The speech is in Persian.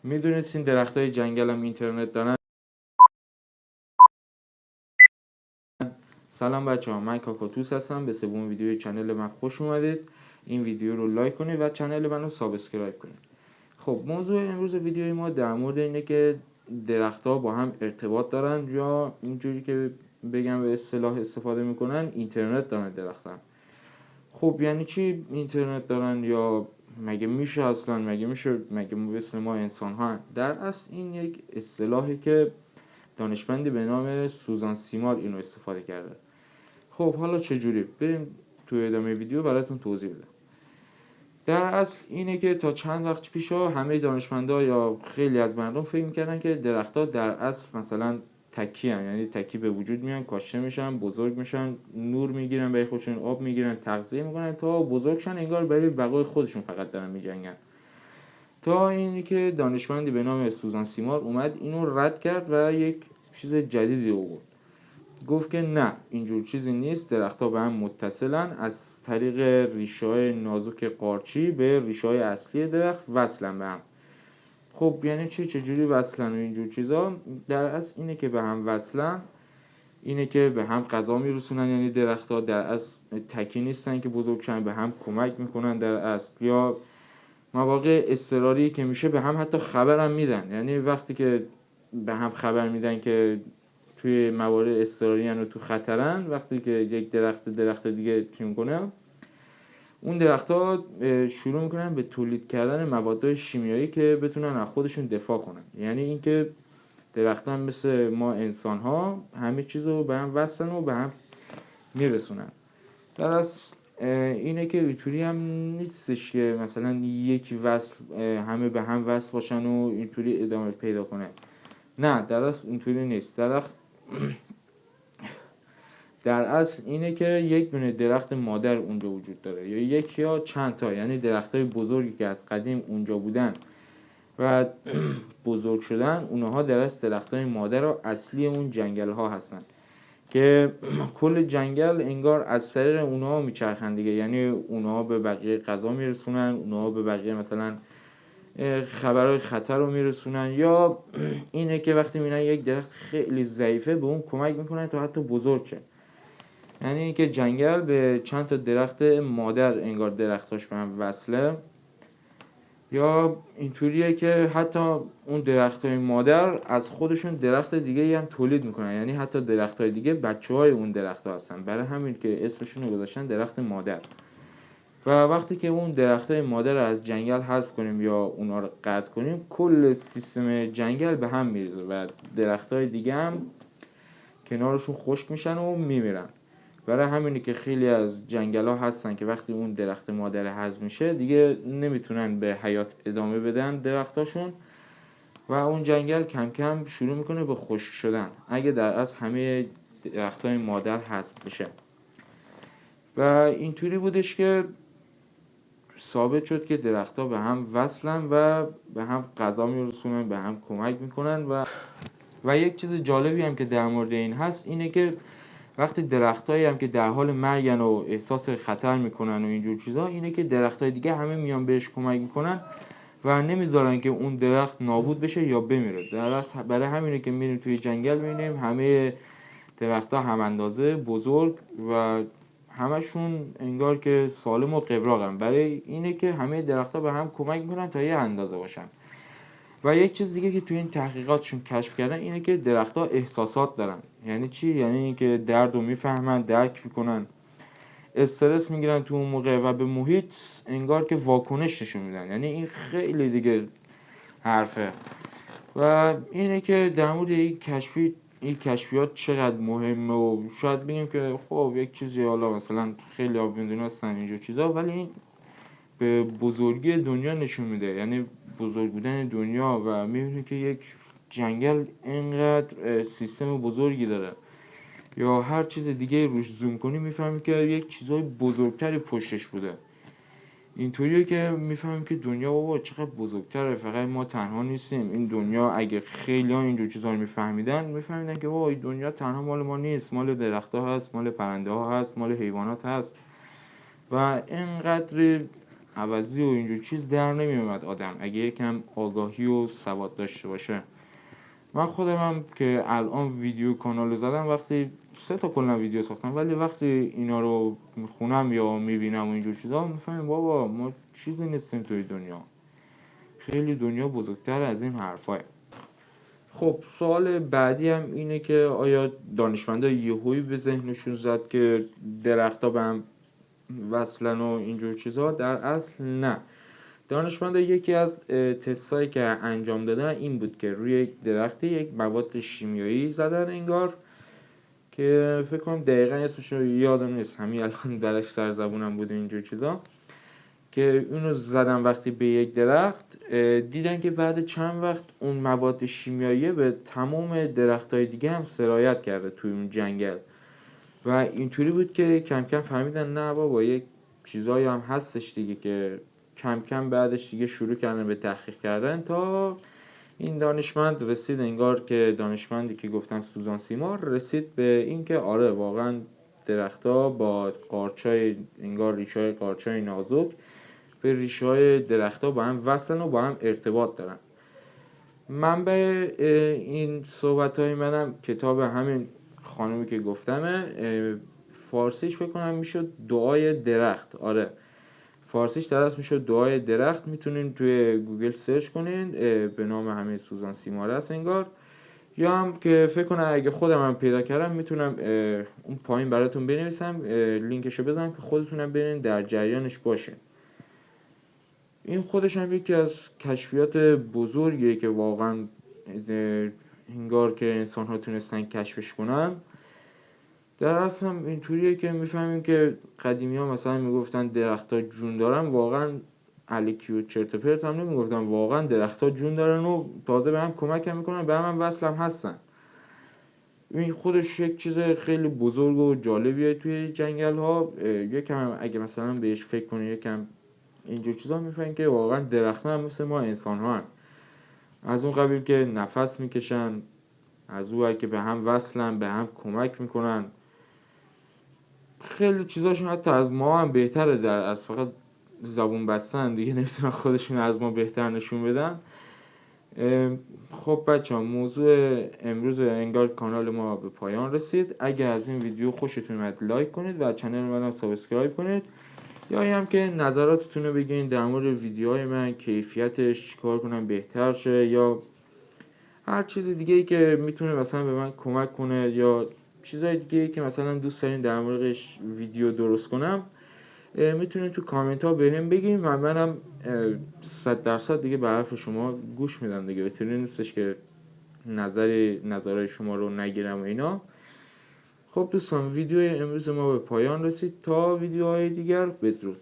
میدونید این درختای جنگل هم اینترنت دارن. سلام بچه ها، من کاکاتوس هستم. به سوم ویدیوی چنل من خوش اومدید. این ویدیو رو لایک کنید و چنل من رو سابسکرایب کنید. خب موضوع امروز ویدیوی ما در مورد اینه که درختها با هم ارتباط دارن یا اینجوری که بگم به اصطلاح استفاده میکنن اینترنت دارن درختان. خب یعنی چی اینترنت دارن؟ یا مگه میشه اصلا؟ مگه مثل ما انسان ها؟ در اصل این یک اصطلاحی که دانشمندی به نام سوزان سیمار اینو استفاده کرده. خب حالا چجوری؟ بریم توی ادامه ویدیو براتون توضیح بدم. در اصل اینه که تا چند وقت پیش همه دانشمندا یا خیلی از مردم فکر می‌کردن که درخت‌ها در اصل مثلا تکی هن. یعنی تکی به وجود میان، کاشته میشن، بزرگ میشن، نور میگیرن برای خودشون، آب میگیرن، تغذیه میکنن تا بزرگ شن، انگار برای بقای خودشون فقط دارن میجنگن. تا اینی که دانشمندی به نام سوزان سیمار اومد اینو رد کرد و یک چیز جدیدی آورد. گفت که نه، اینجور چیزی نیست. درخت‌ها به هم متصلن، از طریق ریشه‌های نازک قارچی به ریشه‌های اصلی درخت وصلن به هم. خب یعنی چی؟ چجوری وصلن و اینجور چیزا؟ در اصل اینه که به هم وصلن، اینه که به هم غذا میرسونن. یعنی درخت‌ها در اصل تکی نیستن که بزرگشن، به هم کمک میکنن در اصل. یا مواقع اضطراری که میشه به هم حتی خبرم میدن. یعنی وقتی که به هم خبر میدن که توی موارد اضطراری و تو خطرن، وقتی که یک درخت دیگه چی کنه، اون درخت‌ها شروع میکنن به تولید کردن مواد شیمیایی که بتونن از خودشون دفاع کنن. یعنی اینکه درختان مثل ما انسان‌ها همه چیزو به هم وصلن و به هم میرسونن. در اصل اینه که اینطوری هم نیستش که مثلا یک وصل همه به هم وصل باشن و اینطوری ادامه پیدا کنه. نه، در اصل اینطوری نیست. در اصل اینه که یک دونه درخت مادر اونجا وجود داره، یا یک یا چند تا. یعنی درختای بزرگی که از قدیم اونجا بودن و بزرگ شدن، اونها در اصل درختای مادر و اصلی اون جنگل ها هستن که کل جنگل انگار از طریق اونها میچرخن دیگه. یعنی اونها به بقیه غذا میرسونن، اونها به بقیه مثلا خبرهای خطر رو میرسونن. یا اینه که وقتی میبینن یک درخت خیلی ضعیفه به اون کمک میکنن تا حتی بزرگ شه. یعنی اینکه جنگل به چند تا درخت مادر انگار درختاش به هم وصله. یا اینطوریه که حتی اون درختای مادر از خودشون درخت دیگه هم تولید میکنن. یعنی حتی درختای دیگه بچه‌های اون درخت‌ها هستن، برای همین که اسمشون رو گذاشتن درخت مادر. و وقتی که اون درختای مادر رو از جنگل حذف کنیم یا اونا رو قطع کنیم، کل سیستم جنگل به هم میریزه و درختای دیگه هم کنارشون خشک میشن و میمیرن. برای همینه که خیلی از جنگل ها هستن که وقتی اون درخت مادر حذف میشه دیگه نمیتونن به حیات ادامه بدن درختاشون و اون جنگل کم کم شروع میکنه به خشک شدن اگه در اصل همه درختای مادر حذف بشه. و اینطوری بودش که ثابت شد که درختها به هم وصلن و به هم غذا میرسونن، به هم کمک میکنن. و یک چیز جالبی هم که در مورد این هست اینه که وقتی درختایی هم که در حال مرگن و احساس خطر میکنن و اینجور چیزا، اینه که درختای دیگه همه میان بهش کمک میکنن و نمیذارن که اون درخت نابود بشه یا بمیره. برای همینه که میریم توی جنگل میبینیم همه درختها هم اندازه بزرگ و همشون انگار که سالم و قبراقن. برای اینه که همه درختها به هم کمک میکنن تا یه اندازه باشن. و یک چیز دیگه که توی این تحقیقاتشون کشف کردن اینه که درخت‌ها احساسات دارن. یعنی چی؟ یعنی اینکه درد رو میفهمن، درک میکنن، استرس میگیرن تو اون موقع و به محیط انگار که واکنش نشون میدن. یعنی این خیلی دیگه حرفه. و اینه که در مورد این کشفیات چقدر مهمه و شاید بگیم که خب یک چیزی حالا مثلا خیلی میدونستن اینجور چیزا، ولی این به بزرگی دنیا نشون میده. یعنی بزرگ بودن دنیا و میبینی که یک جنگل اینقدر سیستم بزرگی داره. یا هر چیز دیگه روش زوم کنی میفهمی که یک چیزای بزرگتری پشتش بوده. اینطوریه که میفهمیم که دنیا بابا چقدر بزرگتره، فقط ما تنها نیستیم. این دنیا اگه خیلی ها اینجور چیزا رو میفهمیدن که بابا این دنیا تنها مال ما نیست، مال درخت‌ها هست، مال پرنده ها هست، مال حیوانات هست. و اینقدر عوضی و اینجور چیز در نمیومد آدم اگه یکم آگاهی و سواد داشته باشه. من خودم هم که الان ویدیو کانال زدم، وقتی 3 تا کلا ویدیو ساختم، ولی وقتی اینا رو میخونم یا میبینم و اینجور چیزا میفهمم بابا ما چیزی نیستیم توی دنیا، خیلی دنیا بزرگتر از این حرفاه. خب سوال بعدی هم اینه که آیا دانشمندا یهویی به ذهنشون زد که درخت‌ها به هم وصلن و اینجور چیزا؟ در اصل نه. دانشمندا یکی از تستایی که انجام دادن این بود که روی یک درخت یک مواد شیمیایی زدن انگار، که فکر کنم دقیقا اسمش رو یادم نیست، همین الان درش سر زبونم بود اینجور چیزا، که اونو زدن وقتی به یک درخت، دیدن که بعد چند وقت اون مواد شیمیایی به تمام درختای دیگه هم سرایت کرده توی اون جنگل و اینطوری بود که کم کم فهمیدن نه بابا یک چیزایی هم هستش دیگه، که کم کم بعدش دیگه شروع کردن به تحقیق کردن تا این دانشمند رسید، انگار که دانشمندی که گفتم سوزان سیمار، رسید به این که آره واقعا درخت‌ها با قارچای انگار ریشه‌های قارچای نازک به ریشه‌های درخت‌ها با هم وصلن و با هم ارتباط دارن. منبع این صحبت‌های منم کتاب همین خانومی که گفتمه، فارسیش بکنم میشد دعای درخت. آره فارسیش درست میشد دعای درخت، میتونین توی گوگل سرچ کنین، به نام همین سوزان سیمار است انگار، یا هم که فکر کنم اگه خودم هم پیدا کردم میتونم اون پایین براتون بنویسم، لینکشو بزنم که خودتونم برین در جریانش باشین. این خودش هم یکی از کشفیات بزرگیه که واقعا انگار که انسان ها تونستن کشفش کنن. در اصل هم اینطوریه که میفهمیم که قدیمی ها مثلا میگفتن درخت ها جون دارن، واقعا الکی و چرت و پرت هم نمیگفتن، واقعا درخت ها جون دارن و تازه به هم کمک هم میکنن، به هم وصل هم هستن. این خودش یک چیز خیلی بزرگ و جالبیه توی جنگل ها. یکم اگه مثلا بهش فکر کنی، یکم اینجور چیزا میفهمیم که واقعا درخت هم مثل ما انسان ها هن. از اون قبیل که نفس میکشن، از اون که به هم وصلن، به هم کمک میکنن، خیلی چیزاشون حتی از ما هم بهتره، در از فقط زبون بستن دیگه نمیتونن خودشون از ما بهتر نشون بدن. خب بچه ها، موضوع امروز انگار کانال ما به پایان رسید. اگه از این ویدیو خوشتون اومد لایک کنید و چنل منو سابسکرایب کنید، یا هم که نظراتتون رو بگین در مورد ویدیوهای من، کیفیتش چیکار کنم بهتر شه، یا هر چیز دیگه ای که میتونه مثلا به من کمک کنه، یا چیزای دیگه ای که مثلا دوست دارین در موردش ویدیو درست کنم، میتونین تو کامنت ها بهم بگین و منم 100% دیگه به حرف شما گوش میدم دیگه. بهترین نیستش که نظرهای شما رو نگیرم و اینا. خب دوستان، ویدیو امروز ما به پایان رسید. تا ویدیوهای دیگر، بدرود.